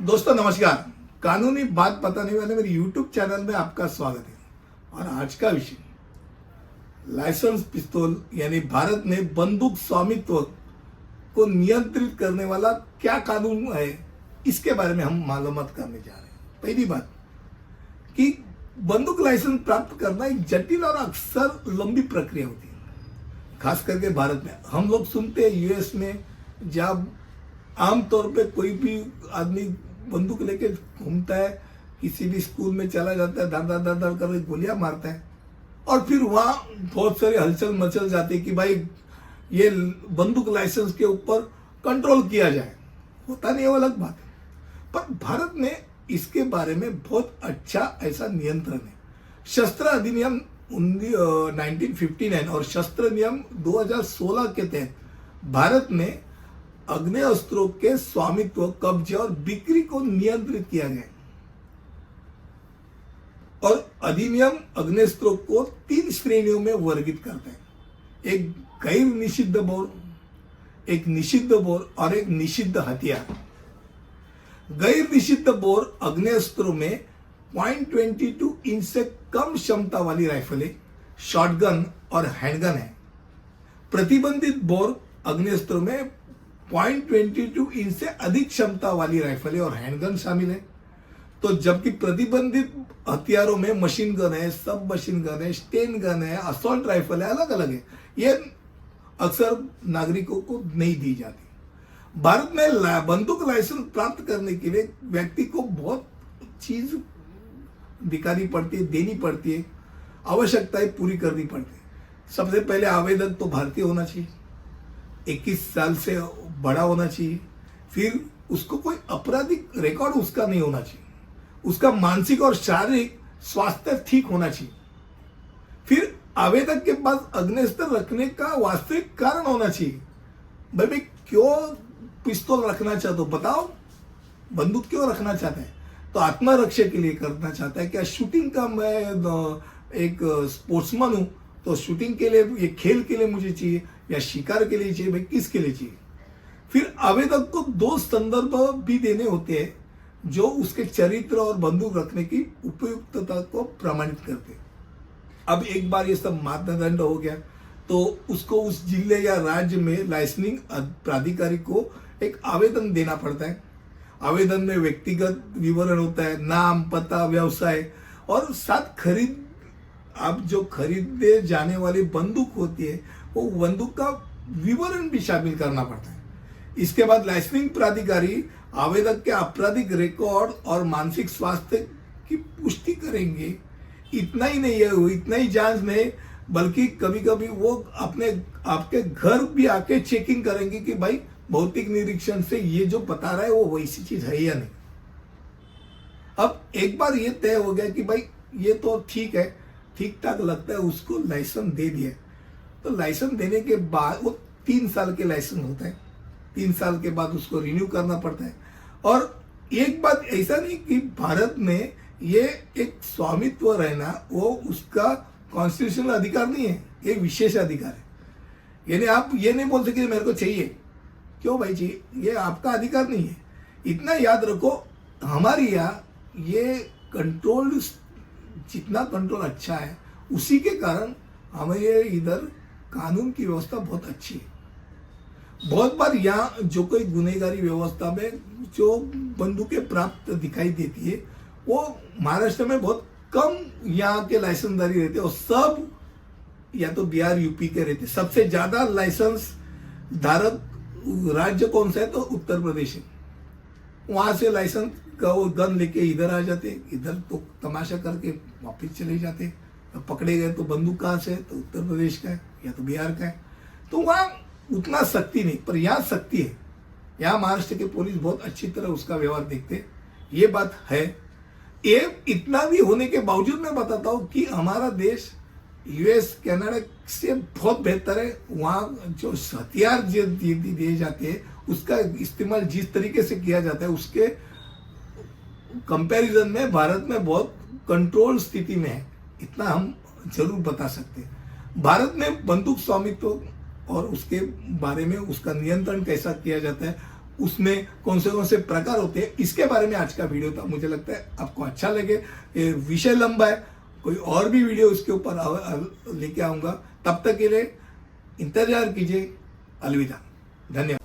दोस्तों नमस्कार। कानूनी बात बताने वाले मेरे YouTube चैनल में आपका स्वागत है। और आज का विषय लाइसेंस पिस्तौल यानी भारत में बंदूक स्वामित्व को नियंत्रित करने वाला क्या कानून है, इसके बारे में हम मालूमात करने जा रहे हैं। पहली बात कि बंदूक लाइसेंस प्राप्त करना एक जटिल और अक्सर लंबी प्रक्रिया होती है, खास करके भारत में। हम लोग सुनते हैं यूएस में जब आमतौर पे कोई भी आदमी बंदूक लेके घूमता है, किसी भी स्कूल में चला जाता है, धड़ धड़ धड़ करके गोलियां मारता है और फिर वहां बहुत सारी हलचल मचल जाती है कि भाई ये बंदूक लाइसेंस के ऊपर कंट्रोल किया जाए। होता नहीं है, वो अलग बात है। पर भारत में इसके बारे में बहुत अच्छा ऐसा नियंत्रण है। शस्त्र अधिनियम 1959 और शस्त्र नियम 2016 के तहत भारत में अग्नेस्त्रों के स्वामित्व, कब्जे और बिक्री को नियंत्रित किया गया और अधिनियम अग्नेस्त्रों को 3 श्रेणियों में वर्गीकृत करता है। एक गैर निषिद्ध बोर, एक निषिद्ध बोर और एक निषिद्ध हथियार। गैर निषिद्ध बोर अग्नेस्त्रों में .22 इंच से कम क्षमता वाली राइफलें, शॉटगन और हैंडगन है। प्रतिबंधित बोर अग्नेस्त्रों में .22 इंच से अधिक क्षमता वाली राइफलें और हैंडगन शामिल है। तो जबकि प्रतिबंधित हथियारों में मशीन गन है, सब मशीन गन है, स्टेन गन है, असॉल्ट राइफल है, अलग अलग है। ये अक्सर नागरिकों को नहीं दी जाती। भारत में बंदूक लाइसेंस प्राप्त करने के लिए व्यक्ति को बहुत चीज दिखानी पड़ती है, देनी पड़ती है, आवश्यकताएं पूरी करनी पड़ती है। सबसे पहले आवेदक तो भारतीय होना चाहिए, 21 साल से बड़ा होना चाहिए, फिर उसको कोई आपराधिक रिकॉर्ड उसका नहीं होना चाहिए, उसका मानसिक और शारीरिक स्वास्थ्य ठीक होना चाहिए, फिर आवेदक के पास अग्नेस्त्र रखने का वास्तविक कारण होना चाहिए। भाई क्यों पिस्तौल रखना चाहते हो, बताओ, बंदूक क्यों रखना चाहते हैं? तो आत्मरक्षा के लिए करना चाहता है क्या? शूटिंग का मैं एक स्पोर्ट्समैन हूं तो शूटिंग के लिए, ये खेल के लिए मुझे चाहिए या शिकार के लिए चाहिए, भाई किसके लिए चाहिए? फिर आवेदक को 2 संदर्भ भी देने होते हैं जो उसके चरित्र और बंदूक रखने की उपयुक्तता को प्रमाणित करते हैं। अब एक बार ये सब मापदंड हो गया तो उसको उस जिले या राज्य में लाइसेंसिंग प्राधिकारी को एक आवेदन देना पड़ता है। आवेदन में व्यक्तिगत विवरण होता है, नाम, पता, व्यवसाय और साथ आप जो खरीदे जाने वाली बंदूक होती है वो बंदूक का विवरण भी शामिल करना पड़ता है। इसके बाद लाइसेंसिंग प्राधिकारी आवेदक के आपराधिक रिकॉर्ड और मानसिक स्वास्थ्य की पुष्टि करेंगे। इतना ही नहीं है, इतना ही जांच नहीं, बल्कि कभी कभी वो आपके घर भी आके चेकिंग करेंगे कि भाई भौतिक निरीक्षण से ये जो बता रहा है वो वैसी चीज है या नहीं। अब एक बार ये तय हो गया कि भाई ये तो ठीक है, ठीक ठाक लगता है, उसको लाइसेंस दे दिया। तो लाइसेंस देने के बाद वो 3 साल के लाइसेंस होता है, 3 साल के बाद उसको रिन्यू करना पड़ता है। और एक बात ऐसा नहीं कि भारत में ये एक स्वामित्व रहना वो उसका कॉन्स्टिट्यूशनल अधिकार नहीं है, ये विशेष अधिकार है। यानी आप ये नहीं बोल सकते मेरे को चाहिए, क्यों भाई चाहिए, ये आपका अधिकार नहीं है। इतना याद रखो, हमारे यहाँ ये कंट्रोल, जितना कंट्रोल अच्छा है उसी के कारण हमारे इधर कानून की व्यवस्था बहुत अच्छी है। बहुत बार यहाँ जो कोई गुनहगारी व्यवस्था में जो बंदूकें प्राप्त दिखाई देती है वो महाराष्ट्र में बहुत कम यहाँ के लाइसेंसदारी रहते हैं और सब या तो बिहार, यूपी के रहते। सबसे ज्यादा लाइसेंस धारक राज्य कौन सा है तो उत्तर प्रदेश है। वहां से लाइसेंस का वो गन लेके इधर आ जाते, इधर तो तमाशा करके वापिस चले जाते। तो पकड़े गए तो बंदूक कहाँ से है तो उत्तर प्रदेश का है या तो बिहार का है। तो वहाँ उतना सख्ती नहीं, पर यहाँ सख्ती है। यहाँ महाराष्ट्र के पुलिस बहुत अच्छी तरह उसका व्यवहार देखते, ये बात है। ये इतना भी होने के बावजूद मैं बताता हूँ कि हमारा देश यूएस, कनाडा से बहुत बेहतर है। वहाँ जो हथियार दिए जाते हैं उसका इस्तेमाल जिस तरीके से किया जाता है उसके कंपैरिजन में भारत में बहुत कंट्रोल स्थिति में है, इतना हम जरूर बता सकते हैं। भारत में बंदूक स्वामित्व और उसके बारे में उसका नियंत्रण कैसा किया जाता है उसमें कौन से प्रकार होते हैं, इसके बारे में आज का वीडियो था। मुझे लगता है आपको अच्छा लगे। ये विषय लंबा है, कोई और भी वीडियो इसके ऊपर लेके आऊंगा। तब तक के लिए इंतजार कीजिए। अलविदा, धन्यवाद।